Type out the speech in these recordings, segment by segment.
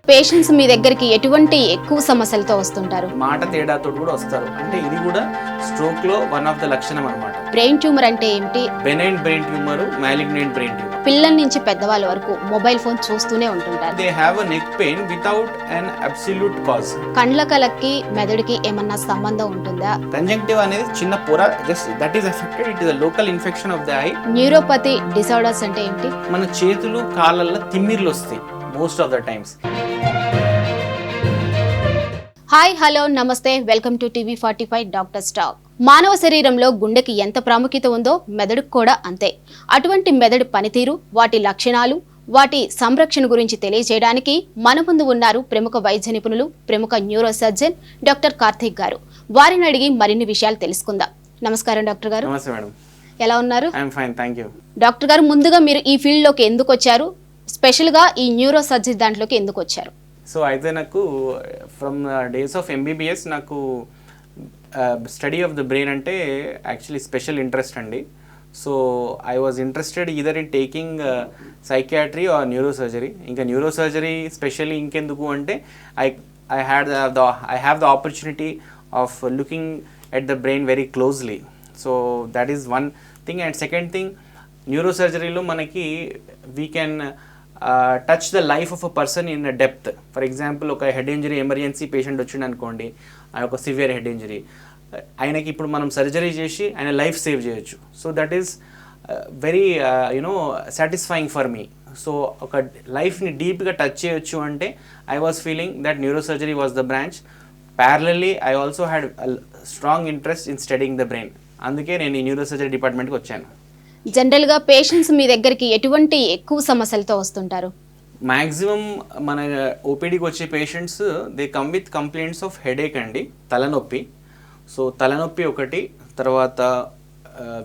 Patients మీ దగ్గరికి ఎటువంటి ఎక్కువ సమస్యలతో వస్తుంటారు? మాట తేడాతో కూడా వస్తారు. అంటే ఇది కూడా స్ట్రోక్ లో వన్ ఆఫ్ ద లక్షణం అన్నమాట. బ్రెయిన్ ట్యూమర్ అంటే ఏమిటి? Benign brain tumour, malignant brain tumour. పిల్లల నుంచి పెద్దవాళ్ళ వరకు మొబైల్ ఫోన్ చూస్తూనే ఉంటుంటారు. They have a neck pain without an absolute cause. కళ్ళకి మెదడుకి ఏమన్నా సంబంధం ఉంటుందా? కంజంక్టివ్ అనేది చిన్న పొర, just that is affected. It is a local infection of the eye. Neuropathy disorders అంటే ఏంటి? మన చేతులు కాళ్ళల్లో తిమ్మిర్లు వస్తాయి most of the times. Hi, hello, నమస్తే, welcome to TV 45 doctor talk. మానవ శరీరంలో గుండెకి ఎంత ప్రాముఖ్యత ఉందో మెదడుకు కూడా అంతే. అటువంటి మెదడు పనితీరు, వాటి లక్షణాలు, వాటి సంరక్షణ గురించి తెలియజేయడానికి మన ముందు ఉన్నారు ప్రముఖ వైద్య నిపుణులు, ప్రముఖ న్యూరోసర్జన్ డాక్టర్ కార్తిక్ గారు. వారిని అడిగి మరిన్ని విషయాలు తెలుసుకుందాం. నమస్కారం డాక్టర్ గారు. నమస్తే మేడం. ఎలా ఉన్నారు? I'm fine, thank you. Doctor గారు, ముందుగా మీరు ఈ ఫీల్డ్ లోకి ఎందుకు వచ్చారు? స్పెషల్ గా ఈ న్యూరోసర్జరీ దాంట్లోకి ఎందుకు వచ్చారు? సో అయితే నాకు ఫ్రమ్ డేస్ ఆఫ్ ఎంబీబీఎస్ నాకు స్టడీ ఆఫ్ ద బ్రెయిన్ అంటే యాక్చువల్లీ స్పెషల్ ఇంట్రెస్ట్ అండి. So I was interested either in taking psychiatry or neurosurgery. ఇంకా న్యూరోసర్జరీ స్పెషల్లీ ఇంకెందుకు అంటే I have the opportunity of looking at the brain very closely. So that is one thing. And second thing, న్యూరోసర్జరీలో మనకి we can touch the life of a person in depth. For example, ఒక head injury emergency patient వచ్చింది అనుకోండి, ఒక severe head injury, ఆయనకి ఇప్పుడు మనం surgery చేసి ఆయన లైఫ్ సేవ్ చేయొచ్చు. So that is very satisfying for me. So ఒక లైఫ్ని డీప్గా టచ్ చేయొచ్చు అంటే I was feeling that neurosurgery was the branch. Parallelly I also had strong interest in studying the brain. అందుకే నేను ఈ న్యూరోసర్జరీ డిపార్ట్మెంట్కి వచ్చాను. జనరల్గా పేషెంట్స్ మీ దగ్గరికి ఎటువంటి ఎక్కువ సమస్యలతో వస్తుంటారు? మ్యాక్సిమం మన ఓపీడీకి వచ్చే patients they come with complaints of headache అండి, తలనొప్పి. సో తలనొప్పి ఒకటి, తర్వాత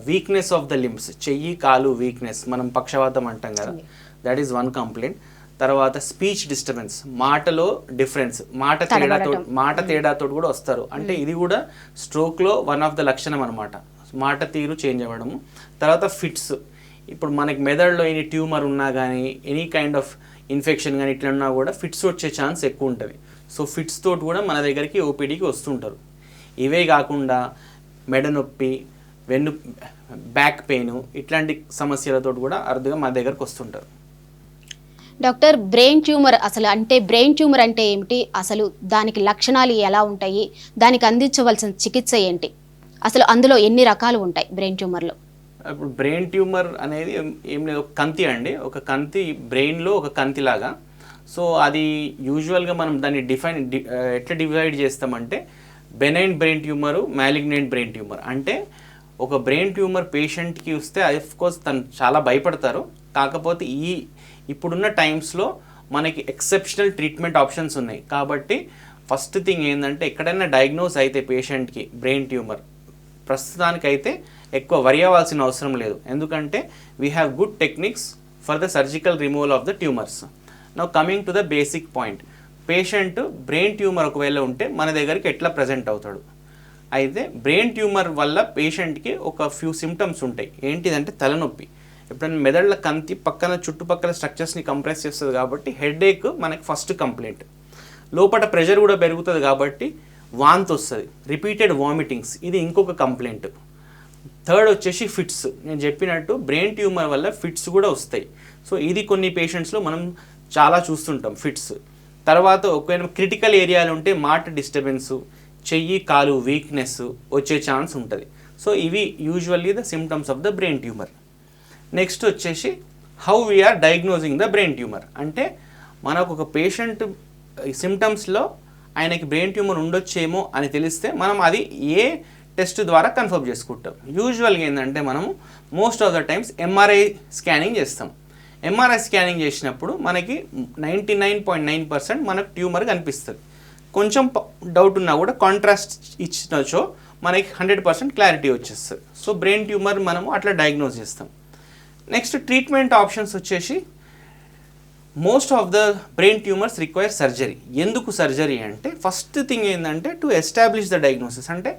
వీక్నెస్ ఆఫ్ ద లిమ్స్, చెయ్యి కాలు వీక్నెస్, మనం పక్షవాతం అంటాం కదా, దట్ ఈస్ వన్ కంప్లైంట్. తర్వాత స్పీచ్ డిస్టర్బెన్స్, మాటలో డిఫరెన్స్, మాట తేడాతో కూడా వస్తారు. అంటే ఇది కూడా స్ట్రోక్లో వన్ ఆఫ్ ద లక్షణం అనమాట, మాట తీరు చేంజ్ అవ్వడము. తర్వాత ఫిట్స్, ఇప్పుడు మనకి మెదడులో ఎనీ ట్యూమర్ ఉన్నా కానీ, ఎనీ కైండ్ ఆఫ్ ఇన్ఫెక్షన్ కానీ ఇట్లా ఉన్నా కూడా ఫిట్స్ వచ్చే ఛాన్స్ ఎక్కువ ఉంటుంది. సో ఫిట్స్ తోటి కూడా మన దగ్గరికి ఓపీడీకి వస్తుంటారు. ఇవే కాకుండా మెడ నొప్పి, బ్యాక్ పెయిన్, ఇట్లాంటి సమస్యలతో కూడా అరుదుగా మన దగ్గరకు వస్తుంటారు. Doctor, brain tumour brain tumour అంటే ఏమిటి? అసలు దానికి లక్షణాలు ఎలా ఉంటాయి? దానికి అందించవలసిన చికిత్స ఏంటి? అసలు అందులో ఎన్ని రకాలు ఉంటాయి బ్రెయిన్ ట్యూమర్లో? ఇప్పుడు బ్రెయిన్ ట్యూమర్ అనేది ఏం లేదు, ఒక కంతి అండి, ఒక కంతి బ్రెయిన్లో ఒక కంతిలాగా. సో అది యూజువల్గా మనం దాన్ని ఎట్లా డివైడ్ చేస్తామంటే benign brain tumour, malignant brain tumour. అంటే ఒక బ్రెయిన్ ట్యూమర్ పేషెంట్కి వస్తే అఫ్కోర్స్ తను చాలా భయపడతారు. కాకపోతే ఇప్పుడున్న టైమ్స్లో మనకి ఎక్సెప్షనల్ ట్రీట్మెంట్ ఆప్షన్స్ ఉన్నాయి. కాబట్టి ఫస్ట్ థింగ్ ఏంటంటే, ఎక్కడైనా డయాగ్నోస్ అయితే పేషెంట్కి బ్రెయిన్ ట్యూమర్, ప్రస్తుతానికైతే ఎక్కువ వరి అవ్వాల్సిన అవసరం లేదు. ఎందుకంటే we have good techniques for the surgical removal of the tumours. Now coming to the basic point, patient brain tumour ఒకవేళ ఉంటే మన దగ్గరికి ఎట్లా ప్రజెంట్ అవుతాడు? అయితే బ్రెయిన్ ట్యూమర్ వల్ల పేషెంట్కి ఒక ఫ్యూ సిమ్టమ్స్ ఉంటాయి. ఏంటిదంటే తలనొప్పి, ఎప్పుడైనా మెదడుల కంతి పక్కన చుట్టుపక్కల స్ట్రక్చర్స్ని కంప్రెస్ చేస్తుంది కాబట్టి హెడేక్ మనకి ఫస్ట్ కంప్లైంట్. లోపల ప్రెషర్ కూడా పెరుగుతుంది కాబట్టి వాంతి వస్తుంది, రిపీటెడ్ వామిటింగ్స్, ఇది ఇంకొక కంప్లైంట్. థర్డ్ వచ్చేసి ఫిట్స్. నేను చెప్పినట్టు బ్రెయిన్ ట్యూమర్ వల్ల ఫిట్స్ కూడా వస్తాయి. సో ఇది కొన్ని పేషెంట్స్లో మనం చాలా చూస్తుంటాం ఫిట్స్. తర్వాత ఒకవేళ క్రిటికల్ ఏరియాలు ఉంటే మాట డిస్టర్బెన్సు, చెయ్యి కాలు వీక్నెస్ వచ్చే ఛాన్స్ ఉంటుంది. సో ఇవి usually the symptoms of the brain tumour. Next వచ్చేసి how we are diagnosing the brain tumour. అంటే మనకు ఒక పేషెంట్ సిమ్టమ్స్లో ఆయనకి బ్రెయిన్ ట్యూమర్ ఉండొచ్చేమో అని తెలిస్తే మనం అది ఏ టెస్ట్ ద్వారా కన్ఫర్మ్ చేసుకుంటాం. యూజువల్గా ఏంటంటే మనము most of the times MRI scanning చేస్తాం. ఎంఆర్ఐ స్కానింగ్ చేసినప్పుడు మనకి 99.9% మనకు ట్యూమర్ కనిపిస్తుంది. కొంచెం డౌట్ ఉన్నా కూడా కాంట్రాస్ట్ ఇచ్చినచో మనకి 100% క్లారిటీ వచ్చేస్తుంది. సో బ్రెయిన్ ట్యూమర్ మనము అట్లా డయాగ్నోజ్ చేస్తాం. నెక్స్ట్ ట్రీట్మెంట్ ఆప్షన్స్ వచ్చేసి most of the brain tumours require surgery. ఎందుకు సర్జరీ అంటే, ఫస్ట్ థింగ్ ఏంటంటే టు ఎస్టాబ్లిష్ ద డయాగ్నోసిస్. అంటే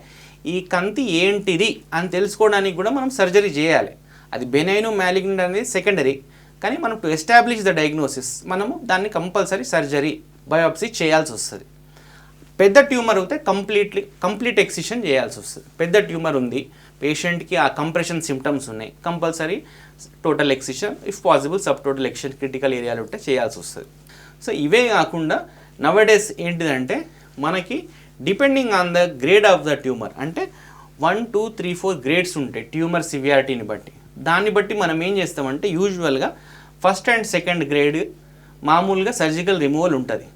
ఈ కంతి ఏంటిది అని తెలుసుకోవడానికి కూడా మనం సర్జరీ చేయాలి. అది బెనైన్ మ్యాలిగ్నెంట్ అనేది సెకండరీ, కానీ మనం టు ఎస్టాబ్లిష్ ద డయాగ్నోసిస్ మనము దాన్ని కంపల్సరీ సర్జరీ బయాప్సీ చేయాల్సి వస్తుంది. పెద్ద ట్యూమర్ అయితే కంప్లీట్ ఎక్సిషన్ చేయాల్సి వస్తుంది. పెద్ద ట్యూమర్ ఉంది, పేషెంట్కి ఆ కంప్రెషన్ సిమ్టమ్స్ ఉన్నాయి, compulsory total excision, if possible sub total excision critical ఏరియాలో ఉంటే చేయాల్సి వస్తుంది. సో ఇవే కాకుండా నవడేస్ ఏంటిదంటే మనకి depending on the grade of the tumour, అంటే 1, 2, 3, 4 గ్రేడ్స్ ఉంటాయి ట్యూమర్ సివియారిటీని బట్టి. దాన్ని బట్టి మనం ఏం చేస్తామంటే యూజువల్గా ఫస్ట్ అండ్ సెకండ్ గ్రేడ్ మామూలుగా సర్జికల్ రిమూవల్ ఉంటుంది.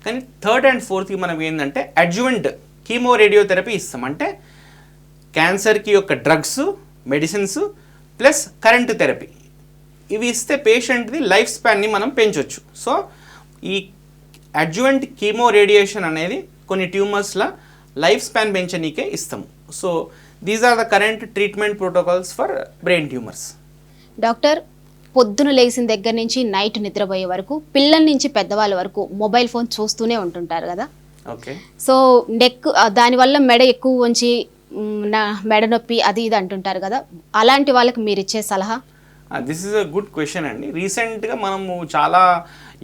కానీ థర్డ్ అండ్ ఫోర్త్కి మనం ఏంటంటే అడ్జువెంట్ కీమో రేడియోథెరపీ ఇస్తాం. అంటే క్యాన్సర్కి యొక్క drugs, medicines plus current therapy ఇవి ఇస్తే పేషెంట్ది లైఫ్ స్పాన్ని మనం పెంచవచ్చు. సో ఈ అడ్జువెంట్ కీమో రేడియేషన్ అనేది కొన్ని ట్యూమర్స్లో లైఫ్ స్పాన్ పెంచనీకే ఇస్తాము. So these are the current treatment protocols for brain tumours. Doctor, పొద్దున లేచిన దగ్గర నుంచి నైట్ నిద్రపోయే వరకు పిల్లల నుంచి పెద్దవాళ్ళ వరకు మొబైల్ ఫోన్ చూస్తూనే ఉంటుంటారు కదా. ఓకే. సో నెక్ దానివల్ల మెడ ఎక్కువ వంచి మెడ నొప్పి అది ఇది అంటుంటారు కదా, అలాంటి వాళ్ళకి మీరు ఇచ్చే సలహా? This is a good question అండి. రీసెంట్గా మనము చాలా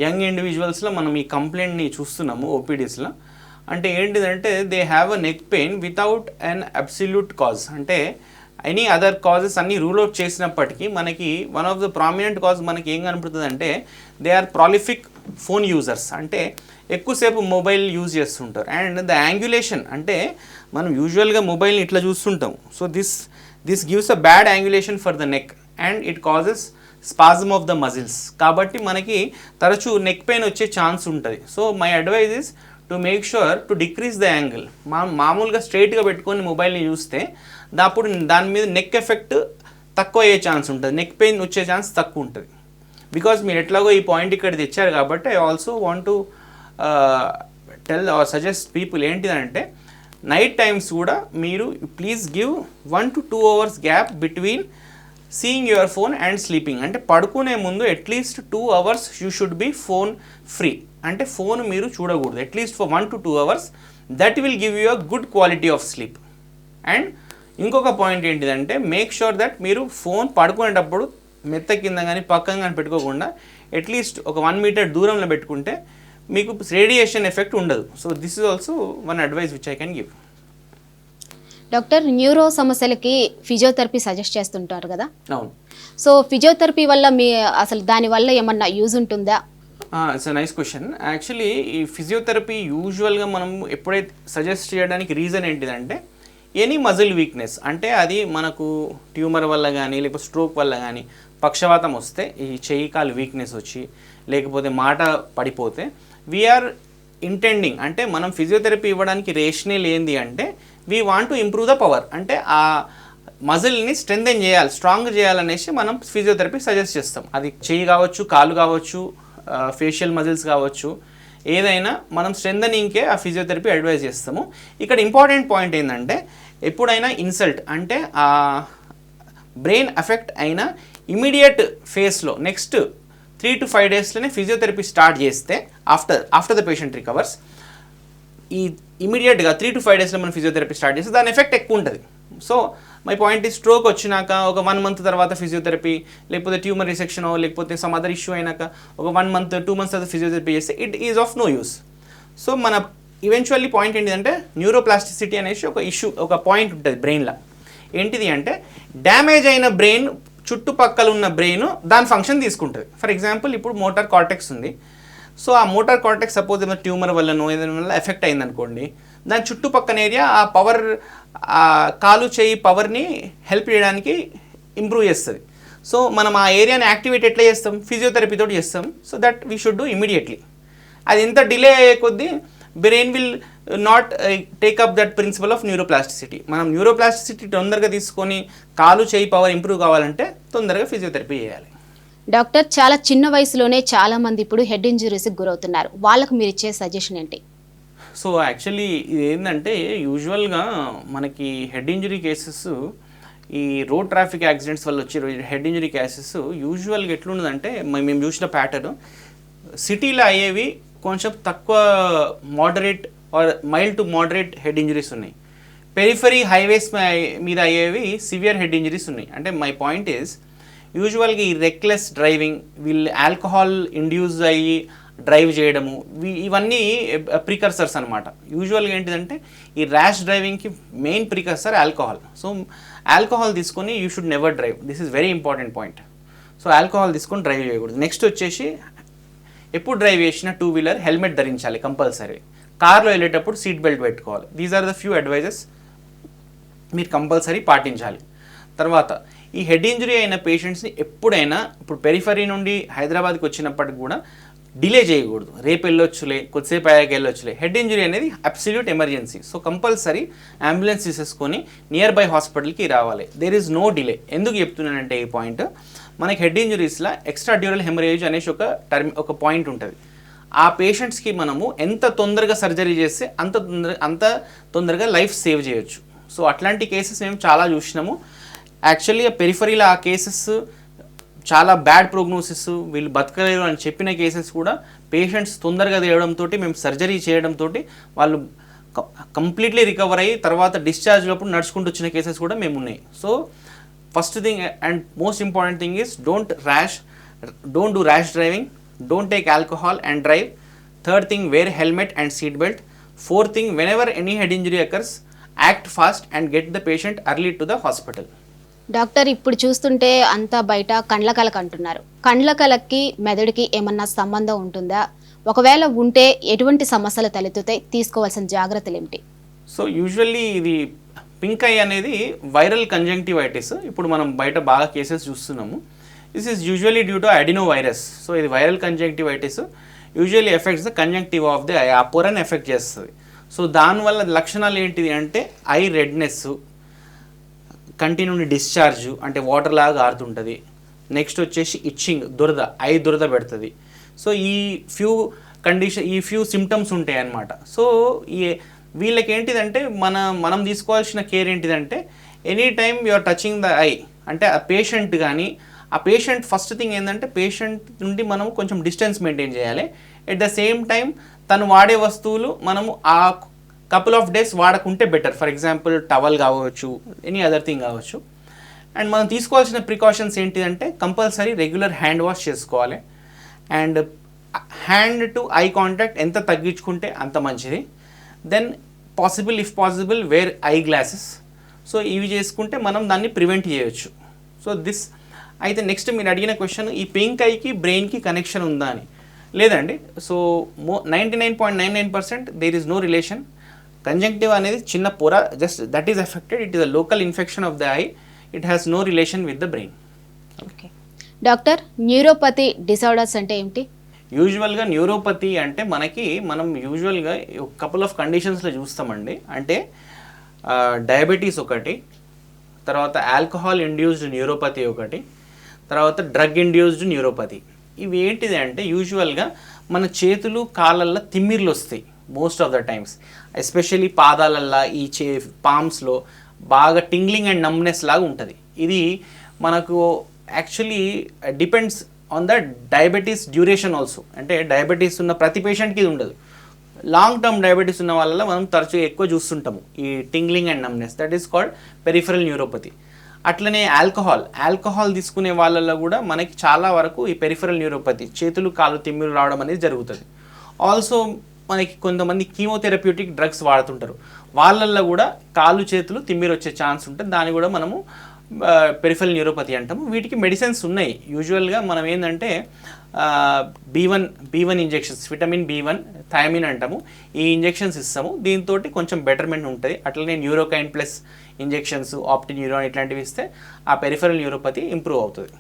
యంగ్ ఇండివిజువల్స్లో మనం ఈ కంప్లైంట్ని చూస్తున్నాము ఓపీడీస్లో. అంటే ఏంటిదంటే they have a neck pain without an absolute cause. అంటే ఎనీ అదర్ కాజెస్ అన్నీ రూల్ అవుట్ చేసినప్పటికీ మనకి one of the prominent cause మనకి ఏం కనపడుతుంది అంటే they are prolific phone users. అంటే ఎక్కువసేపు మొబైల్ యూజ్ చేస్తుంటారు. అండ్ ద యాంగ్యులేషన్, అంటే మనం యూజువల్గా మొబైల్ని ఇట్లా చూస్తుంటాం. So this gives a bad angulation for the neck and it causes spasm of the muscles. కాబట్టి మనకి తరచూ నెక్ పెయిన్ వచ్చే ఛాన్స్ ఉంటుంది. So my advice is to make sure to decrease the angle. మామూలుగా స్ట్రైట్గా పెట్టుకొని మొబైల్ని చూస్తే అప్పుడు దాని మీద నెక్ ఎఫెక్ట్ తక్కువ అయ్యే ఛాన్స్ ఉంటుంది, నెక్ పెయిన్ వచ్చే ఛాన్స్ తక్కువ ఉంటుంది. బికాజ్ మీరు ఎట్లాగో ఈ పాయింట్ ఇక్కడ తెచ్చారు కాబట్టి I also want to tell or suggest people ఏంటిదంటే నైట్ టైమ్స్ కూడా మీరు please give 1 to 2 hours gap between seeing your phone and sleeping. అంటే పడుకునే ముందు at least 2 hours you should be phone free. అంటే ఫోన్ మీరు చూడకూడదు at least for 1 to 2 hours. That will give you a good quality of sleep. And ఇంకొక point ఏంటిదంటే make sure that మీరు phone పడుకునేటప్పుడు మెత్త కింద కానీ పక్కన కానీ పెట్టుకోకుండా అట్లీస్ట్ ఒక 1 meter దూరంలో పెట్టుకుంటే మీకు రేడియేషన్ ఎఫెక్ట్ ఉండదు. So this is also one advice which I can give. Doctor, neuro సమస్యలకి ఫిజియోథెరపీ సజెస్ట్ చేస్తుంటారు కదా. అవును. సో ఫిజియోథెరపీ వల్ల అసలు దానివల్ల ఏమన్నా యూజ్ ఉంటుందా? It's a nice question. Actually ఈ ఫిజియోథెరపీ యూజువల్గా మనం ఎప్పుడైతే సజెస్ట్ చేయడానికి రీజన్ ఏంటిదంటే ఎనీ మజిల్ వీక్నెస్, అంటే అది మనకు ట్యూమర్ వల్ల కానీ లేకపోతే స్ట్రోక్ వల్ల కానీ పక్షవాతం వస్తే, ఈ చెయ్యి కాలు వీక్నెస్ వచ్చి లేకపోతే మాట పడిపోతే వీఆర్ ఇంటెండింగ్, అంటే మనం ఫిజియోథెరపీ ఇవ్వడానికి రేషనల్ ఏంది అంటే we want to improve the power. అంటే ఆ మజిల్ని స్ట్రెంథెన్ చేయాలి, స్ట్రాంగ్ చేయాలనేసి మనం ఫిజియోథెరపీ సజెస్ట్ చేస్తాం. అది చెయ్యి కావచ్చు, కాలు కావచ్చు, ఫేషియల్ మజిల్స్ కావచ్చు, ఏదైనా మనం స్ట్రెంథనింగ్కే ఆ ఫిజియోథెరపీ అడ్వైజ్ చేస్తాము. ఇక్కడ ఇంపార్టెంట్ పాయింట్ ఏంటంటే ఎప్పుడైనా ఇన్సల్ట్, అంటే ఆ బ్రెయిన్ ఎఫెక్ట్ అయిన ఇమీడియట్ ఫేస్లో నెక్స్ట్ 3 to 5 daysలోనే ఫిజియోథెరపీ స్టార్ట్ చేస్తే ఆఫ్టర్ ద పేషెంట్ రికవర్స్, ఈ ఇమీడియట్గా 3 to 5 daysలో మనం ఫిజియోథెరపీ స్టార్ట్ చేస్తే దాని ఎఫెక్ట్ ఎక్కువ ఉంటుంది. సో మై పాయింట్ ఈ స్ట్రోక్ వచ్చినాక ఒక 1 month తర్వాత ఫిజియోథెరపీ, లేకపోతే ట్యూమర్ రిసెక్షన్ లేకపోతే సమ్ అదర్ ఇష్యూ అయినాక ఒక 1 month 2 months తర్వాత ఫిజియోథెరపీ చేస్తే it is of no use. So మన ఈవెన్చువల్లీ పాయింట్ ఏంటిదంటే న్యూరోప్లాస్టిసిటీ అనేసి ఒక ఇష్యూ, ఒక పాయింట్ ఉంటుంది బ్రెయిన్లో. ఏంటిది అంటే డ్యామేజ్ అయిన బ్రెయిన్ చుట్టుపక్కల ఉన్న బ్రెయిన్ దాని ఫంక్షన్ తీసుకుంటుంది. ఫర్ ఎగ్జాంపుల్ ఇప్పుడు మోటార్ కార్టెక్స్ ఉంది. సో ఆ మోటార్ కార్టెక్స్ సపోజ్ ఏమైనా ట్యూమర్ వల్లనో ఏదైనా వల్ల ఎఫెక్ట్ అయిందనుకోండి, దాని చుట్టుపక్కన ఏరియా ఆ పవర్, ఆ కాలు చేయి పవర్ని హెల్ప్ చేయడానికి ఇంప్రూవ్ చేస్తుంది. సో మనం ఆ ఏరియాని యాక్టివేట్ ఎట్లా చేస్తాం? ఫిజియోథెరపీతో చేస్తాం. So that we should do immediately. అది ఎంత డిలే అయ్యే కొద్దీ brain will not take up that principle of neuroplasticity. మనం న్యూరోప్లాస్టిసిటీ తొందరగా తీసుకొని కాలు చేయి పవర్ ఇంప్రూవ్ కావాలంటే తొందరగా ఫిజియోథెరపీ చేయాలి. డాక్టర్, చాలా చిన్న వయసులోనే చాలా మంది ఇప్పుడు హెడ్ ఇంజరీస్కి గురవుతున్నారు, వాళ్ళకు మీరు ఇచ్చే సజెషన్ ఏంటి? సో యాక్చువల్లీ ఇది ఏంటంటే యూజువల్గా మనకి హెడ్ ఇంజరీ కేసెస్, ఈ రోడ్ ట్రాఫిక్ యాక్సిడెంట్స్ వల్ల వచ్చే హెడ్ ఇంజరీ కేసెస్ యూజువల్గా ఎట్లున్నదంటే మేము చూసిన ప్యాటర్న్ సిటీలో అయ్యేవి కొంచెం తక్కువ moderate are mild to moderate head injuries ఉన్నాయి. పెరిఫరీ హైవేస్ మీద అయ్యేవి సివియర్ హెడ్ ఇంజరీస్ ఉన్నాయి. అంటే మై పాయింట్ ఈజ్ యూజువల్గా ఈ రెక్లెస్ డ్రైవింగ్, వీళ్ళు ఆల్కహాల్ ఇండ్యూస్ అయ్యి డ్రైవ్ చేయడము, ఇవన్నీ ప్రికర్సర్స్ అనమాట. యూజువల్గా ఏంటిదంటే ఈ ర్యాష్ డ్రైవింగ్కి main precursor alcohol. So alcohol తీసుకొని you should never drive. This is very important point. So alcohol తీసుకొని డ్రైవ్ చేయకూడదు. నెక్స్ట్ వచ్చేసి ఎప్పుడు డ్రైవ్ చేసినా 2-వీలర్ హెల్మెట్ ధరించాలి కంపల్సరీ. కార్లో వెళ్ళేటప్పుడు సీట్ బెల్ట్ పెట్టుకోవాలి. These are the few advices మీరు కంపల్సరీ పాటించాలి. తర్వాత ఈ హెడ్ ఇంజరీ అయిన పేషెంట్స్ని ఎప్పుడైనా, ఇప్పుడు పెరిఫరీ నుండి హైదరాబాద్కి వచ్చినప్పటికి కూడా డిలే చేయకూడదు. రేపు వెళ్ళొచ్చులే, కొద్దిసేపు అయ్యాక వెళ్ళొచ్చులే. హెడ్ ఇంజరీ అనేది absolute emergency. So compulsory ambulance తీసేసుకొని నియర్ బై హాస్పిటల్కి రావాలి. There is no delay. ఎందుకు చెప్తున్నానంటే ఈ పాయింట్, మనకి హెడ్ ఇంజరీస్లో ఎక్స్ట్రా డ్యూరల్ హెమరేజ్ అనేసి ఒక పాయింట్ ఉంటుంది. ఆ పేషెంట్స్కి మనము ఎంత తొందరగా సర్జరీ చేస్తే అంత తొందరగా లైఫ్ సేవ్ చేయొచ్చు. సో అట్లాంటి కేసెస్ మేము చాలా చూసినాము. యాక్చువల్లీ పెరిఫరీలో ఆ కేసెస్ చాలా బ్యాడ్ ప్రోగ్నోసిస్, వీళ్ళు బతకలేరు అని చెప్పిన కేసెస్ కూడా పేషెంట్స్ తొందరగా తేయడంతో, మేము సర్జరీ చేయడంతో వాళ్ళు కంప్లీట్లీ రికవర్ అయ్యి తర్వాత డిశ్చార్జ్ అప్పుడు నడుచుకుంటూ వచ్చిన కేసెస్ కూడా మేము ఉన్నాయి. So first thing and most important thing is don't do rash driving, don't take alcohol and drive. Third thing, wear helmet and seat belt. Fourth thing, whenever any head injury occurs, act fast and get the patient early to the hospital. Doctor, ఇప్పుడు చూస్తుంటే అంతా బయట కండ్ల కలక అంటున్నారు. కండ్ల కలకి మెదడుకి ఏమన్నా సంబంధం ఉంటుందా? ఒకవేళ ఉంటే ఎటువంటి సమస్యలు తలెత్తుతాయి? తీసుకోవాల్సిన జాగ్రత్తలు ఏమిటి? సో యూజువల్లీ ఇది పింక్ ఐ అనేది వైరల్ కంజంక్టివైటిస్. ఇప్పుడు మనం బయట బాగా కేసెస్ చూస్తున్నాము. This is usually due to adenovirus. So ఇది viral conjunctivitis usually affects the conjunctiva of the eye, ఆ పొరని ఎఫెక్ట్ చేస్తుంది. సో దానివల్ల లక్షణాలు ఏంటిది అంటే ఐ రెడ్నెస్, కంటి నుండి డిశ్చార్జ్ అంటే వాటర్ లాగా ఆరుతుంటుంది. నెక్స్ట్ వచ్చేసి ఇచ్చింగ్, దురద, ఐ దురద పెడుతుంది. సో ఈ ఫ్యూ సిమ్టమ్స్ ఉంటాయి అన్నమాట. సో వీళ్ళకి ఏంటిదంటే మనం తీసుకోవాల్సిన కేర్ ఏంటిదంటే any time you are touching the eye అంటే ఆ పేషెంట్ కానీ, ఆ పేషెంట్ ఫస్ట్ థింగ్ ఏంటంటే పేషెంట్ నుండి మనం కొంచెం డిస్టెన్స్ మెయింటైన్ చేయాలి. ఎట్ ద సేమ్ టైం తను వాడే వస్తువులు మనము ఆ కపుల్ ఆఫ్ డేస్ వాడకుంటే బెటర్. ఫర్ ఎగ్జాంపుల్ టవల్ కావచ్చు, ఎనీ అదర్ థింగ్ కావచ్చు. అండ్ మనం తీసుకోవాల్సిన ప్రికాషన్స్ ఏంటిదంటే కంపల్సరీ రెగ్యులర్ హ్యాండ్ వాష్ చేసుకోవాలి. And hand to eye contact ఎంత తగ్గించుకుంటే అంత మంచిది. Then if possible where I glasses. So ఇవి చేసుకుంటే మనం దాన్ని ప్రివెంట్ చేయొచ్చు. సో దిస్ అయితే నెక్స్ట్ మీరు అడిగిన క్వశ్చన్, ఈ పింక్ ఐకి బ్రెయిన్కి కనెక్షన్ ఉందా అని. లేదండి. So 99.99% there is no relation. Conjunctive అనేది చిన్న పొర, just that is affected. It is a local infection of the eye. It has no relation with the brain. Okay doctor, neuropathy disorders అంటే ఏమిటి? యూజువల్గా న్యూరోపతి అంటే మనం యూజువల్గా కపుల్ ఆఫ్ కండిషన్స్లో చూస్తామండి. అంటే డయాబెటీస్ ఒకటి, తర్వాత ఆల్కహాల్ ఇండ్యూస్డ్ న్యూరోపతి ఒకటి, తర్వాత డ్రగ్ ఇండ్యూస్డ్ న్యూరోపతి. ఇవి ఏంటిది అంటే యూజువల్గా మన చేతులు కాళ్ళల్లో తిమ్మిర్లు వస్తాయి most of the times. Especially పాదాలల్లో ఈ పామ్స్లో బాగా టింగ్లింగ్ అండ్ నమ్నెస్ లాగా ఉంటుంది. ఇది మనకు actually depends on the diabetes duration also. అంటే డయాబెటీస్ ఉన్న ప్రతి పేషెంట్కి ఇది ఉండదు. లాంగ్ టర్మ్ డయాబెటీస్ ఉన్న వాళ్ళలో మనం తరచుగా ఎక్కువ చూస్తుంటాము ఈ tingling and numbness. That is called peripheral neuropathy. అట్లనే ఆల్కహాల్ తీసుకునే వాళ్ళల్లో కూడా మనకి చాలా వరకు ఈ పెరిఫరల్ న్యూరోపతి, చేతులు కాళ్ళు తిమ్మిరు రావడం అనేది జరుగుతుంది. ఆల్సో మనకి కొంతమంది కీమోథెరప్యూటిక్ డ్రగ్స్ వాడుతుంటారు. వాళ్ళల్లో కూడా కాళ్ళు చేతులు తిమ్మిరు వచ్చే ఛాన్స్ ఉంటుంది. దాన్ని కూడా మనము పెరిఫరల్ న్యూరోపతి అంటాము. వీటికి మెడిసిన్స్ ఉన్నాయి. యూజువల్గా మనం ఏంటంటే B1 injections, vitamin B1 thymine అంటాము. ఈ ఇంజెక్షన్స్ ఇస్తాము. దీంతో కొంచెం బెటర్మెంట్ ఉంటుంది. అట్లనే న్యూరోకైన్ ప్లస్ ఇంజెక్షన్స్, ఆప్టిన్యూరాన్ ఇట్లాంటివి ఇస్తే ఆ పెరిఫరల్ న్యూరోపతి ఇంప్రూవ్ అవుతుంది.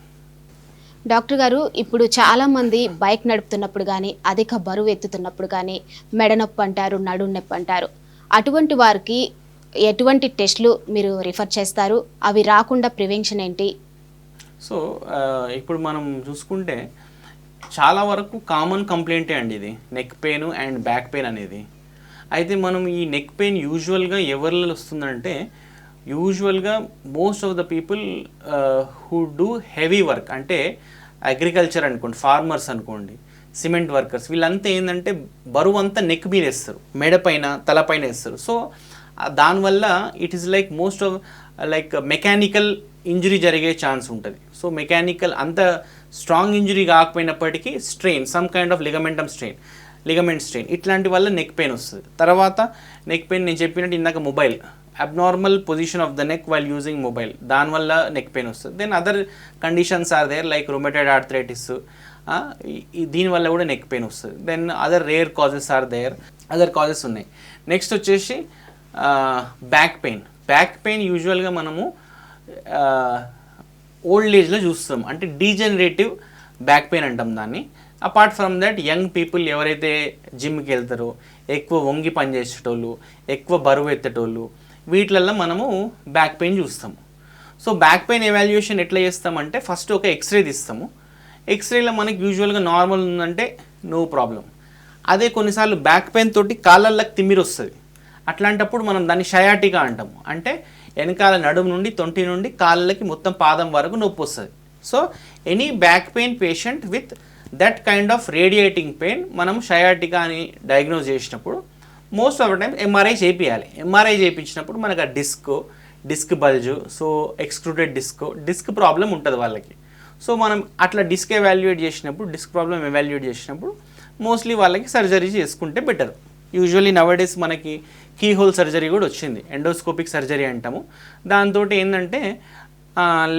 డాక్టర్ గారు, ఇప్పుడు చాలామంది బైక్ నడుపుతున్నప్పుడు కానీ, అధిక బరువు ఎత్తుతున్నప్పుడు కానీ మెడ నొప్పి అంటారు, నడు నొప్పి అంటారు. అటువంటి వారికి ఎటువంటి టెస్టులు మీరు రిఫర్ చేస్తారు? అవి రాకుండా ప్రివెన్షన్ ఏంటి? సో ఇప్పుడు మనం చూసుకుంటే చాలా వరకు కామన్ కంప్లైంటే అండి ఇది, neck pain and back pain అనేది. అయితే మనం ఈ నెక్ పెయిన్ యూజువల్గా ఎవరిలో వస్తుందంటే యూజువల్గా most of the people who do heavy work, అంటే అగ్రికల్చర్ అనుకోండి, ఫార్మర్స్ అనుకోండి, సిమెంట్ వర్కర్స్, వీళ్ళంతా ఏంటంటే బరువు అంతా నెక్ మీద వేస్తారు, మెడపైన తలపైన వేస్తారు. సో దానివల్ల it is like most of like mechanical injury జరిగే ఛాన్స్ ఉంటుంది. సో మెకానికల్ అంత స్ట్రాంగ్ ఇంజరీ కాకపోయినప్పటికీ strain, some kind of ligament strain ఇట్లాంటి వల్ల నెక్ పెయిన్ వస్తుంది. తర్వాత నెక్ పెయిన్ నేను చెప్పినట్టు ఇందాక mobile, abnormal position of the neck while using mobile, దానివల్ల నెక్ పెయిన్ వస్తుంది. Then other conditions are there like rheumatoid arthritis, దీనివల్ల కూడా నెక్ పెయిన్ వస్తుంది. Then other rare causes are there, other causes ఉన్నాయి. Next వచ్చేసి బ్యాక్ పెయిన్ యూజువల్గా మనము old ఏజ్లో చూస్తాం, అంటే డీజనరేటివ్ బ్యాక్ పెయిన్ అంటాం దాన్ని. Apart from that young people ఎవరైతే జిమ్కి వెళ్తారో, ఎక్కువ వంగి పనిచేసేటోళ్ళు, ఎక్కువ బరువు ఎత్తేటోళ్ళు, వీటిలల్లో మనము బ్యాక్ పెయిన్ చూస్తాము. సో బ్యాక్ పెయిన్ ఎవాల్యుయేషన్ ఎట్లా చేస్తామంటే ఫస్ట్ ఒక ఎక్స్రే తీస్తాము. ఎక్స్రేలో మనకి యూజువల్గా నార్మల్ ఉందంటే నో ప్రాబ్లం. అదే కొన్నిసార్లు బ్యాక్ పెయిన్ తోటి కాళ్ళకి తిమ్మిరి వస్తుంది. అట్లాంటప్పుడు మనం దాన్ని షయాటికా అంటాము. అంటే వెనకాల నడుము నుండి తొంటి నుండి కాళ్ళకి మొత్తం పాదం వరకు నొప్పి వస్తుంది. So any back pain patient with that kind of radiating pain మనం షయాటికా అని డయాగ్నోజ్ చేసినప్పుడు most of the time MRI చేయించాలి. ఎంఆర్ఐ చేయించినప్పుడు మనకు ఆ disc bulge, so excluded disc problem ఉంటుంది వాళ్ళకి. సో మనం అట్లా డిస్క్ ప్రాబ్లం ఎవాల్యుయేట్ చేసినప్పుడు మోస్ట్లీ వాళ్ళకి సర్జరీ చేసుకుంటే బెటర్. యూజువల్లీ నవడేస్ మనకి కీ హోల్ సర్జరీ కూడా వచ్చింది, ఎండోస్కోపిక్ సర్జరీ అంటాము. దాంతో ఏంటంటే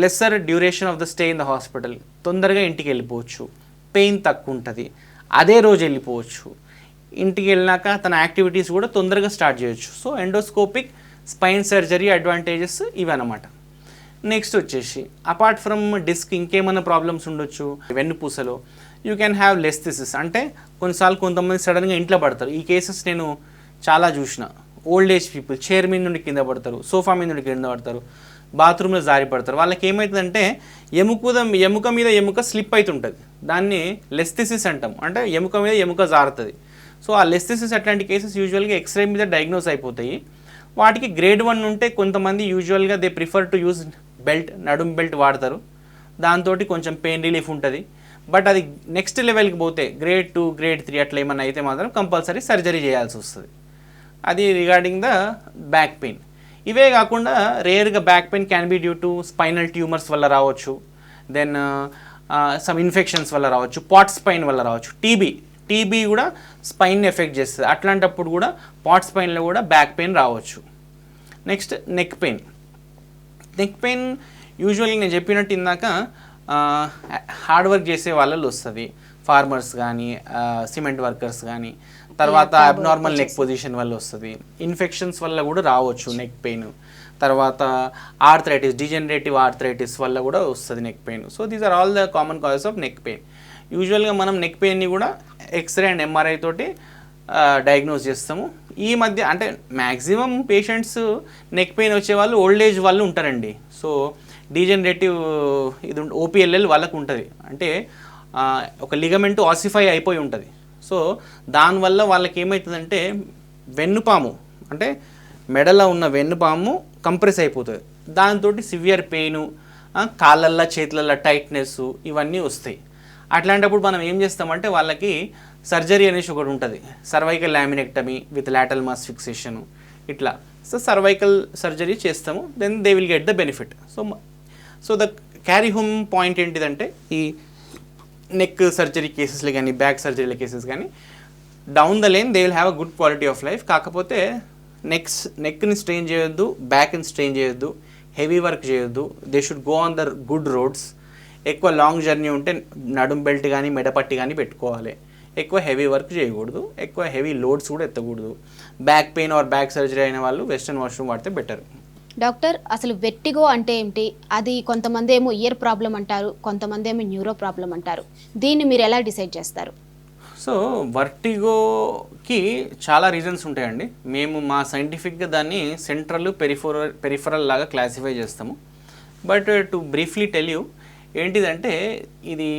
lesser duration of the stay in the hospital, తొందరగా ఇంటికి వెళ్ళిపోవచ్చు, పెయిన్ తక్కువ ఉంటుంది, అదే రోజు వెళ్ళిపోవచ్చు, ఇంటికి వెళ్ళినాక తన యాక్టివిటీస్ కూడా తొందరగా స్టార్ట్ చేయొచ్చు. So endoscopic spine surgery advantages ఇవి అన్నమాట. నెక్స్ట్ వచ్చేసి అపార్ట్ ఫ్రమ్ డిస్క్ ఇంకేమైనా ప్రాబ్లమ్స్ ఉండొచ్చు. వెన్నుపూసలో యూ క్యాన్ హ్యావ్ లెస్థిసిస్, అంటే కొన్నిసార్లు కొంతమంది సడన్గా ఇంట్లో పడతారు. ఈ కేసెస్ నేను చాలా చూసిన. ఓల్డ్ ఏజ్ పీపుల్ చైర్ మీద నుండి కింద పడతారు, సోఫా మీద నుండి కింద పడతారు, బాత్రూంలో జారి పడతారు. వాళ్ళకి ఏమవుతుందంటే ఎముక మీద ఎముక స్లిప్ అవుతుంటుంది, దాన్ని లెస్థిసిస్ అంటాం. అంటే ఎముక మీద ఎముక జారుతుంది. సో ఆ లెస్థిసిస్ అట్లాంటి కేసెస్ యూజువల్గా ఎక్స్రే మీద డయాగ్నోస్ అయిపోతాయి. వాటికి గ్రేడ్ 1 ఉంటే కొంతమంది యూజువల్గా దే ప్రిఫర్ టు యూజ్ నడుం బెల్ట్ వాడతారు. దాంతో కొంచెం పెయిన్ రిలీఫ్ ఉంటుంది. బట్ అది నెక్స్ట్ లెవెల్కి పోతే గ్రేడ్ 2, గ్రేడ్ 3 అట్లా ఏమన్నా అయితే మాత్రం కంపల్సరీ సర్జరీ చేయాల్సి వస్తుంది. అది రిగార్డింగ్ ద బ్యాక్ పెయిన్. ఇవే కాకుండా రేర్గా back pain can be due to spinal tumours వల్ల రావచ్చు, దెన్ సమ్ ఇన్ఫెక్షన్స్ వల్ల రావచ్చు, పాట్ స్పైన్ వల్ల రావచ్చు, టీబీ కూడా స్పైన్ ఎఫెక్ట్ చేస్తుంది. అట్లాంటప్పుడు కూడా పాట్ స్పైన్లో కూడా బ్యాక్ పెయిన్ రావచ్చు. నెక్స్ట్ నెక్ పెయిన్ యూజువల్గా నేను చెప్పినట్టు ఇందాక హార్డ్ వర్క్ చేసే వాళ్ళలో వస్తుంది, ఫార్మర్స్ కానీ సిమెంట్ వర్కర్స్ కానీ. తర్వాత అబ్నార్మల్ నెక్ పొజిషన్ వల్ల వస్తుంది, ఇన్ఫెక్షన్స్ వల్ల కూడా రావచ్చు నెక్ పెయిన్. తర్వాత ఆర్థరైటిస్, డిజనరేటివ్ ఆర్థరైటిస్ వల్ల కూడా వస్తుంది neck pain. So these are all the common causes of neck pain. యూజువల్గా మనం నెక్ పెయిన్ని కూడా ఎక్స్రే అండ్ ఎంఆర్ఐ తోటి డయాగ్నోస్ చేస్తాము. ఈ మధ్య అంటే మ్యాక్సిమం పేషెంట్స్ నెక్ పెయిన్ వచ్చే వాళ్ళు ఓల్డ్ ఏజ్ వాళ్ళు ఉంటారండి. సో డీజనరేటివ్ ఇది ఓపీఎల్ఎల్ వాళ్ళకు ఉంటుంది, అంటే ఒక లిగమెంట్ ఆసిఫై అయిపోయి ఉంటుంది. సో దానివల్ల వాళ్ళకి ఏమవుతుందంటే వెన్నుపాము, అంటే మెడలో ఉన్న వెన్నుపాము కంప్రెస్ అయిపోతుంది. దాంతో సివియర్ పెయిన్, కాళ్ళల్లో చేతులలో టైట్నెస్ ఇవన్నీ వస్తాయి. అట్లాంటప్పుడు మనం ఏం చేస్తామంటే వాళ్ళకి సర్జరీ అనేసి ఒకటి ఉంటుంది, cervical laminectomy with lateral mass fixation ఇట్లా. సో సర్వైకల్ సర్జరీ చేస్తాము, then they will get the benefit. So the carry home point ఏంటిదంటే ఈ నెక్ సర్జరీ కేసెస్లో కానీ బ్యాక్ సర్జరీల కేసెస్ కానీ down the line they will have a good quality of life. కాకపోతే నెక్ని స్ట్రెయిన్ చేయొద్దు, బ్యాక్ని స్ట్రెయిన్ చేయొద్దు, హెవీ వర్క్ చేయొద్దు. They should go on the good roads. ఎక్కువ లాంగ్ జర్నీ ఉంటే నడుం బెల్ట్ కానీ మెడపట్టి కానీ పెట్టుకోవాలి. ఎక్కువ హెవీ వర్క్ చేయకూడదు, ఎక్కువ హెవీ లోడ్స్ కూడా ఎత్తకూడదు. Back pain or back surgery అయిన వాళ్ళు వెస్టర్న్ వాష్రూమ్ వాడితే బెటర్. డాక్టర్, అసలు వెర్టిగో అంటే ఏమిటి? అది కొంతమంది ఏమో ఇయర్ ప్రాబ్లం అంటారు, కొంతమంది ఏమో న్యూరో ప్రాబ్లం అంటారు. దీన్ని మీరు ఎలా డిసైడ్ చేస్తారు? సో వర్టిగోకి చాలా రీజన్స్ ఉంటాయండి. మేము మా సైంటిఫిక్గా దాన్ని సెంట్రల్ పెరిఫరల్ లాగా క్లాసిఫై చేస్తాము. But to briefly tell you ఏంటిదంటే ఇది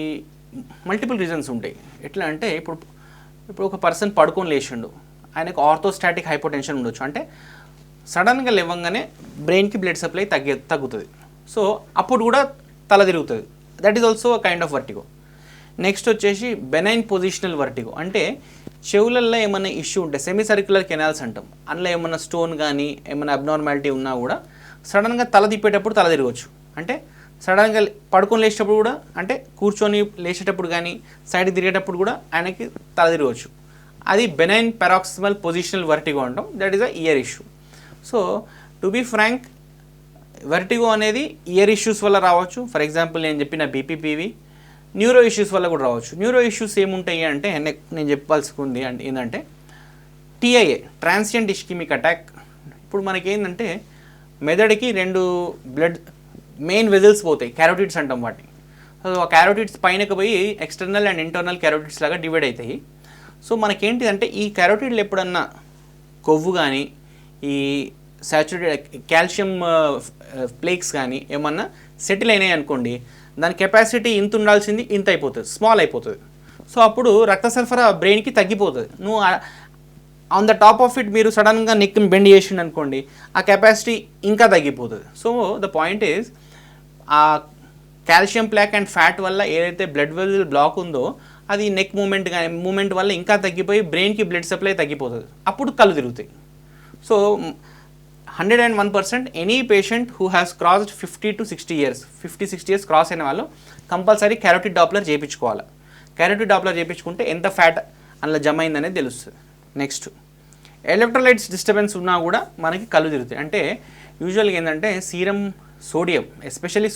మల్టిపుల్ రీజన్స్ ఉంటాయి. ఎట్లా అంటే ఇప్పుడు ఒక పర్సన్ పడుకొని లేచిండు, ఆయనకు ఆర్థోస్టాటిక్ హైపోటెన్షన్ ఉండొచ్చు, అంటే సడన్గా లేవంగానే బ్రెయిన్కి బ్లడ్ సప్లై తగ్గుతుంది. సో అప్పుడు కూడా తల తిరుగుతుంది. That is also a kind of vertigo. Next వచ్చేసి బెనైన్ పొజిషనల్ వర్టిగో, అంటే చెవులల్లో ఏమైనా ఇష్యూ ఉంటే సెమీ సర్క్యులర్ కెనాల్స్ అంటాం, అందులో ఏమైనా స్టోన్ కానీ ఏమైనా అబ్నార్మాలిటీ ఉన్నా కూడా సడన్గా తల తిప్పేటప్పుడు తల తిరగవచ్చు. అంటే సడన్గా పడుకొని లేచేటప్పుడు కూడా, అంటే కూర్చొని లేచేటప్పుడు కానీ సైడ్కి తిరిగేటప్పుడు కూడా ఆయనకి తల తిరగవచ్చు. అది బెనైన్ పారాక్సిమల్ పొజిషనల్ వర్టిగో అంటాం. That is a ear issue. So to be frank, vertigo అనేది ఇయర్ ఇష్యూస్ వల్ల రావచ్చు. ఫర్ ఎగ్జాంపుల్ నేను చెప్పిన బీపీపీవి, న్యూరో ఇష్యూస్ వల్ల కూడా రావచ్చు. న్యూరో ఇష్యూస్ ఏముంటాయి అంటే నేను చెప్పాల్సింది అంటే ఏంటంటే టీఐఏ, ట్రాన్సియంట్ ఇస్కిమిక్ అటాక్. ఇప్పుడు మనకేంటంటే మెదడుకి 2 బ్లడ్ మెయిన్ వెజల్స్ పోతాయి, క్యారోటిడ్స్ అంటాం వాటిని. సో ఆ క్యారోటిడ్స్ పైనకి పోయి ఎక్స్టర్నల్ అండ్ ఇంటర్నల్ క్యారోటిడ్స్ లాగా డివైడ్ అవుతాయి. సో మనకేంటిదంటే ఈ క్యారోటిడ్లు ఎప్పుడన్నా కొవ్వు కానీ ఈ సాచురేటెడ్ కాల్షియం ఫ్లేక్స్ కానీ ఏమన్నా సెటిల్ అయినాయి అనుకోండి, దాని కెపాసిటీ ఇంత ఉండాల్సింది ఇంత అయిపోతుంది, స్మాల్ అయిపోతుంది. సో అప్పుడు రక్త సరఫరా బ్రెయిన్కి తగ్గిపోతుంది. నువ్వు on the top of it మీరు సడన్గా నెక్ని బెండ్ చేసిండు అనుకోండి, ఆ కెపాసిటీ ఇంకా తగ్గిపోతుంది. సో ద పాయింట్ ఈజ్, ఆ కాల్షియం ప్లాక్ అండ్ ఫ్యాట్ వల్ల ఏదైతే బ్లడ్ వెజల్ బ్లాక్ ఉందో అది నెక్ మూమెంట్ వల్ల ఇంకా తగ్గిపోయి బ్రెయిన్కి బ్లడ్ సప్లై తగ్గిపోతుంది. అప్పుడు కళ్ళు తిరుగుతాయి. So 101% any patient who has crossed 50 to 60 years, 50-60 years cross అయిన వాళ్ళు కంపల్సరీ క్యారోటిడ్ డాప్లర్ చేయించుకోవాలి. క్యారోటిడ్ డాప్లర్ చేయించుకుంటే ఎంత ఫ్యాట్ అందులో జమ అయిందనేది తెలుస్తుంది. నెక్స్ట్, ఎలక్ట్రోలైట్స్ డిస్టర్బెన్స్ ఉన్నా కూడా మనకి కళ్ళు తిరుగుతాయి. అంటే యూజువల్గా ఏంటంటే సీరం సోడియం, ఎస్పెషల్లీ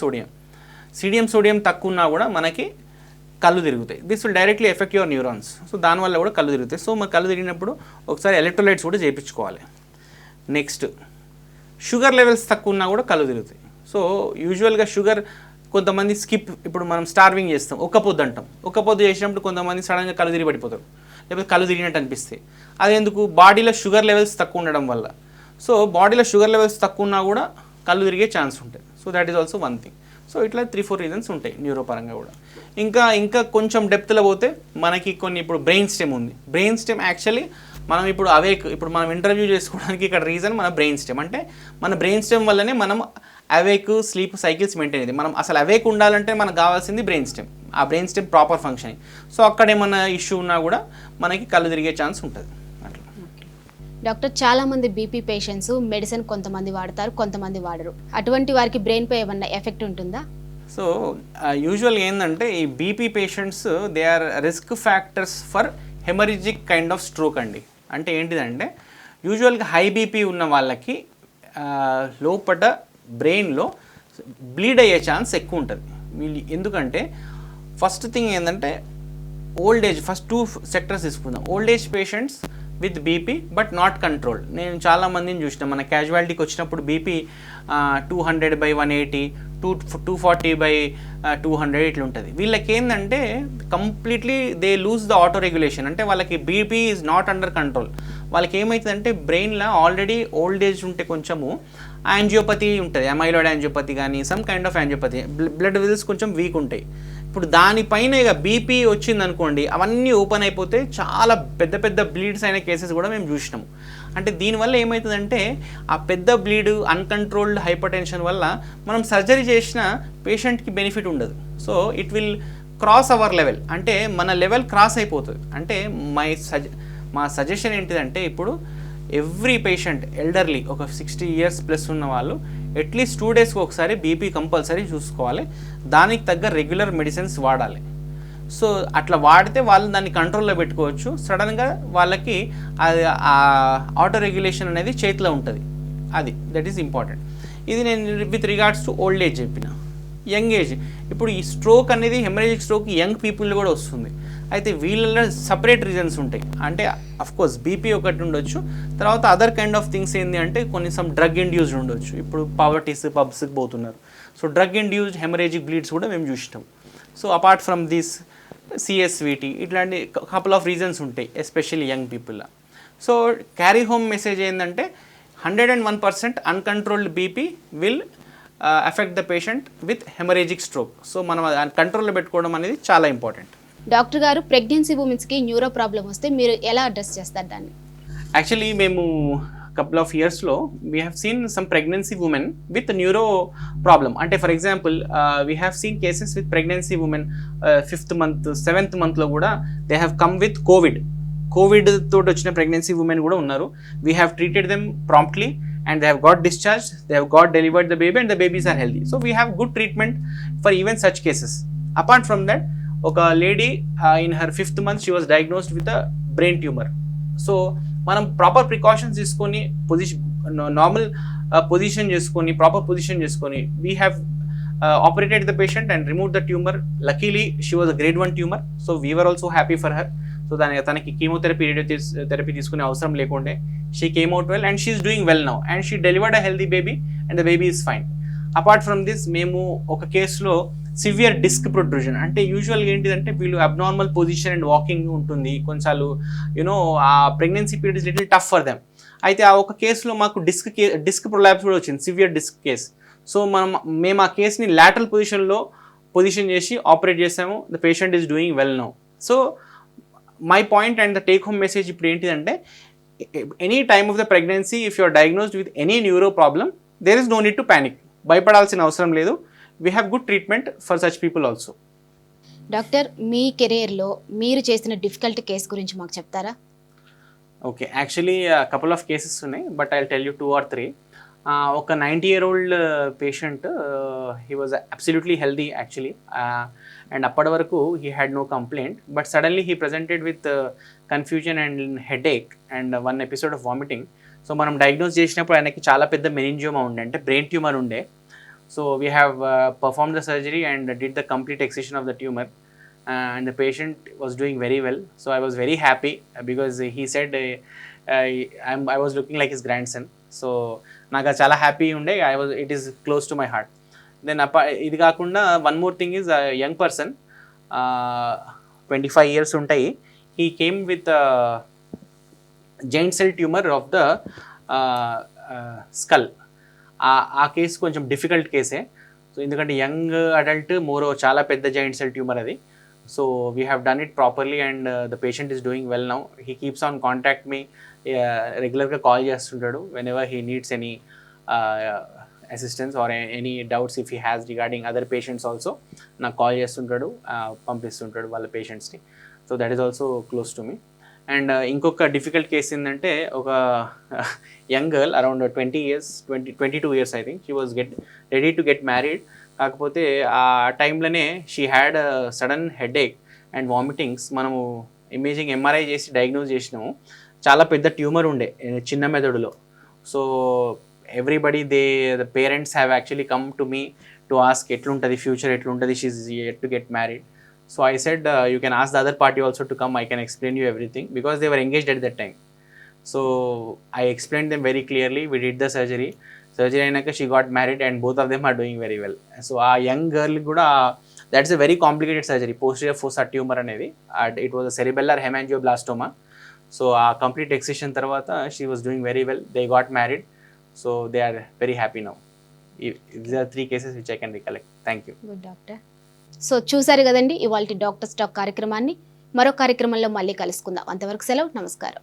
సోడియం తక్కువ ఉన్నా కూడా మనకి కళ్ళు తిరుగుతాయి. This will directly effect your neurons. So దానివల్ల కూడా కళ్ళు తిరుగుతాయి. సో మన కళ్ళు తిరిగినప్పుడు ఒకసారి ఎలక్ట్రోలైట్స్ కూడా చేయించుకోవాలి. నెక్స్ట్, షుగర్ లెవెల్స్ తక్కువ ఉన్నా కూడా కళ్ళు తిరుగుతాయి. సో యూజువల్గా షుగర్ కొంతమంది స్కిప్, ఇప్పుడు మనం స్టార్వింగ్ చేస్తాం, ఒక్క పొద్దు అంటాం. ఒక్క పొద్దు చేసినప్పుడు కొంతమంది సడన్గా కళ్ళు తిరిగి పడిపోతారు, లేకపోతే కళ్ళు తిరిగినట్టు అనిపిస్తాయి. అదెందుకు? బాడీలో షుగర్ లెవెల్స్ తక్కువ ఉండడం వల్ల. సో బాడీలో షుగర్ లెవెల్స్ తక్కువ ఉన్నా కూడా కళ్ళు తిరిగే ఛాన్స్ ఉంటుంది. So that is also one thing. So ఇట్లా 3-4 రీజన్స్ ఉంటాయి న్యూరో పరంగా కూడా. ఇంకా కొంచెం డెప్త్లో పోతే మనకి కొన్ని, ఇప్పుడు బ్రెయిన్ స్టెమ్ ఉంది. బ్రెయిన్ స్టెమ్ యాక్చువల్లీ మనం ఇప్పుడు మనం ఇంటర్వ్యూ చేసుకోవడానికి ఇక్కడ రీజన్ మన బ్రెయిన్ స్టెమ్. అంటే మన బ్రెయిన్ స్టెమ్ వల్లనే మనం అవేక్ స్లీప్ సైకిల్స్ మెయింటైన్ అయ్యింది. మనం అసలు అవేక్ ఉండాలంటే మనకు కావాల్సింది బ్రెయిన్ స్టెమ్. ఆ brain stem proper functioning. So అక్కడ ఏమన్నా ఇష్యూ ఉన్నా కూడా మనకి కళ్ళు తిరిగే ఛాన్స్ ఉంటుంది. అట్లా డాక్టర్, చాలామంది బీపీ పేషెంట్స్ మెడిసిన్ కొంతమంది వాడతారు, కొంతమంది వాడరు. అటువంటి వారికి బ్రెయిన్పై ఏమన్నా ఎఫెక్ట్ ఉంటుందా? సో యూజువల్గా ఏంటంటే ఈ BP patients they are risk factors for haemorrhagic kind of stroke అండి. అంటే ఏంటిదంటే యూజువల్గా హై బీపీ ఉన్న వాళ్ళకి లోపల బ్రెయిన్లో బ్లీడ్ అయ్యే ఛాన్స్ ఎక్కువ ఉంటుంది. ఎందుకంటే ఫస్ట్ థింగ్ ఏంటంటే ఓల్డ్ ఏజ్, ఫస్ట్ 2 సెక్టర్స్ తీసుకుందాం. Old age patients with BP but not control. నేను చాలామందిని చూసిన, మన క్యాజువాలిటీకి వచ్చినప్పుడు బీపీ 200/180, 240/200 ఇట్లా ఉంటుంది. వీళ్ళకి ఏంటంటే completely they lose the auto regulation. అంటే వాళ్ళకి BP is not under control. వాళ్ళకి ఏమవుతుందంటే బ్రెయిన్లో ఆల్రెడీ ఓల్డ్ ఏజ్ ఉంటే కొంచెము యాంజియోపతి ఉంటుంది, అమైలాయిడ్ యాంజియోపతి కానీ some kind of angiopathy, blood vessels కొంచెం వీక్ ఉంటాయి. ఇప్పుడు దానిపైన ఇక బీపీ వచ్చిందనుకోండి, అవన్నీ ఓపెన్ అయిపోతే చాలా పెద్ద బ్లీడ్స్ అయిన కేసెస్ కూడా మేము చూసినాము. అంటే దీనివల్ల ఏమవుతుందంటే ఆ పెద్ద బ్లీడ్, అన్కంట్రోల్డ్ హైపర్ టెన్షన్ వల్ల మనం సర్జరీ చేసిన పేషెంట్కి బెనిఫిట్ ఉండదు. So it will cross our level, అంటే మన లెవెల్ క్రాస్ అయిపోతుంది. అంటే మా సజెషన్ ఏంటిదంటే ఇప్పుడు ఎవ్రీ పేషెంట్, ఎల్డర్లీ ఒక 60 years ప్లస్ ఉన్న వాళ్ళు అట్లీస్ట్ 2 daysకి ఒకసారి బీపీ కంపల్సరీ చూసుకోవాలి. దానికి తగ్గ రెగ్యులర్ మెడిసిన్స్ వాడాలి. సో అట్లా వాడితే వాళ్ళు దాన్ని కంట్రోల్లో పెట్టుకోవచ్చు. సడన్గా వాళ్ళకి అది ఆటో రెగ్యులేషన్ అనేది చేతిలో ఉంటుంది. That is important. ఇది నేను with regards to old age చెప్పిన. యంగ్ ఏజ్, ఇప్పుడు ఈ స్ట్రోక్ అనేది, హెమరేజిక్ స్ట్రోక్ యంగ్ పీపుల్ కూడా వస్తుంది. అయితే వీళ్ళలో సపరేట్ రీజన్స్ ఉంటాయి. అంటే అఫ్కోర్స్ బీపీ ఒకటి ఉండొచ్చు, తర్వాత అదర్ కైండ్ ఆఫ్ థింగ్స్ ఏంటి అంటే కొన్ని సమ్ డ్రగ్ ఇండ్యూస్డ్ ఉండొచ్చు. ఇప్పుడు పబ్స్కి పోతున్నారు. So drug induced haemorrhagic bleeds కూడా మేము చూసినాం. So apart from this CSVT, ఇట్లాంటి కపుల్ ఆఫ్ రీజన్స్ ఉంటాయి ఎస్పెషల్లీ యంగ్ పీపుల్లో. సో క్యారీ హోమ్ మెసేజ్ ఏంటంటే 101% uncontrolled BP will affect the patient with haemorrhagic stroke. So మనం కంట్రోల్లో పెట్టుకోవడం అనేది చాలా ఇంపార్టెంట్. డాక్టర్ గారు, ప్రెగ్నెన్సీ ఉమెన్స్కి న్యూరో ప్రాబ్లం వస్తే మీరు ఎలా అడ్రస్ చేస్తారు దాన్ని? యాక్చువల్లీ మేము couple of yearsలో we have seen some pregnancy women with neuro problem. అంటే for example we have seen cases with pregnancy women 5th month 7th monthలో కూడా they have come with Covid తోటి వచ్చిన ప్రెగ్నెన్సీ ఉమెన్ కూడా ఉన్నారు. We have treated them promptly and they have got discharged, they have got delivered the baby and the babies are healthy. So we have good treatment for even such cases. Apart from that, oka lady in her 5th month she was diagnosed with a brain tumor. So మనం proper precautions తీసుకొని normal position చేసుకొని proper position చేసుకొని we have operated the patient and removed the tumor. Luckily she was a grade 1 tumor, so we were also happy for her. So తనకి chemotherapy radiotherapy తీసుకునే అవసరం లేకుండే she came out well and she is doing well now and she delivered a healthy baby and the baby is fine. Apart from this, మేము ఒక కేసులో severe disc protrusion అంటే యూజువల్గా ఏంటిదంటే వీళ్ళు అబ్నార్మల్ పొజిషన్ అండ్ వాకింగ్ ఉంటుంది, కొన్నిసార్లు you know ఆ pregnancy period is little tough for them. అయితే ఆ ఒక కేసులో మాకు డిస్క్ ప్రొలాప్స్ కూడా వచ్చింది, సివియర్ డిస్క్ కేస్. సో మేము ఆ కేసుని లాటరల్ పొజిషన్ చేసి ఆపరేట్ చేసాము. The patient is doing well now. So my point and the take home message ఇప్పుడు ఏంటిదంటే, any time of the pregnancy if you are diagnosed with any neuro problem, there is no need to panic. భయపడాల్సిన అవసరం లేదు. We have good treatment for such people also. Doctor, మీ కెరియర్లో మీరు చేసిన difficult case గురించి మాకు చెప్తారా? Okay, actually couple of cases ఉన్నాయి, but I will tell you 2 or 3. ఒక 90-year-old patient, he was absolutely healthy actually, and అప్పటి వరకు he had no complaint, but suddenly he presented with confusion and headache and 1 episode of vomiting. So మనం diagnose చేసినప్పుడు ఆయనకి చాలా పెద్ద meningioma ఉండే, అంటే బ్రెయిన్ ట్యూమర్ ఉండే. So we have perform the surgery and did the complete excision of the tumour and the patient was doing very well. So I was very happy because he said I was looking like his grandson. So naga chala happy unde, it is close to my heart. Then idi kaakunda one more thing is a young person, 25 years untai, he came with a giant cell tumor of the skull. ఆ case కొంచెం difficult కేసే. So ఎందుకంటే young adult మోరో చాలా పెద్ద joint cell tumour అది. So we have done it properly and the patient is doing well now. He keeps on contact me, regular ga call chestuntadu whenever he needs any assistance or any doubts if he has regarding other patients also. Na call chestuntadu, pampistuntadu valla patients ni. So that is also close to me. And inkoka difficult case indante oka young girl around 22 years I think, she was ready to get married. కాకపోతే ఆ టైంలోనే she had sudden headache and vomitings. మనము imaging MRI చేసి diagnose చేసినాము. చాలా పెద్ద tumour ఉండే చిన్న మెదడులో. So everybody the parents have actually come to me to ask ఎట్లుంటుంది ఫ్యూచర్, ఎట్లుంటుంది, she is yet to get married. So I said you can ask the other party also to come, I can explain you everything because they were engaged at that time. So I explain them very clearly. We did the surgery అయినాక she got married and both of them are doing very well. So ఆ young girl కూడా that's a very complicated surgery, posterior fossa tumour అనేది. It was a cerebellar haemangioblastoma. So ఆ complete excision తర్వాత she was doing very well. They got married. So they are very happy now. These are 3 cases which I can recollect. Thank you. Good doctor. So చూసారు కదండి ఇవాళ doctor stock కార్యక్రమాన్ని. మరో కార్యక్రమంలో మళ్ళీ కలుసుకుందాం. అంతవరకు సెలవు, నమస్కారం.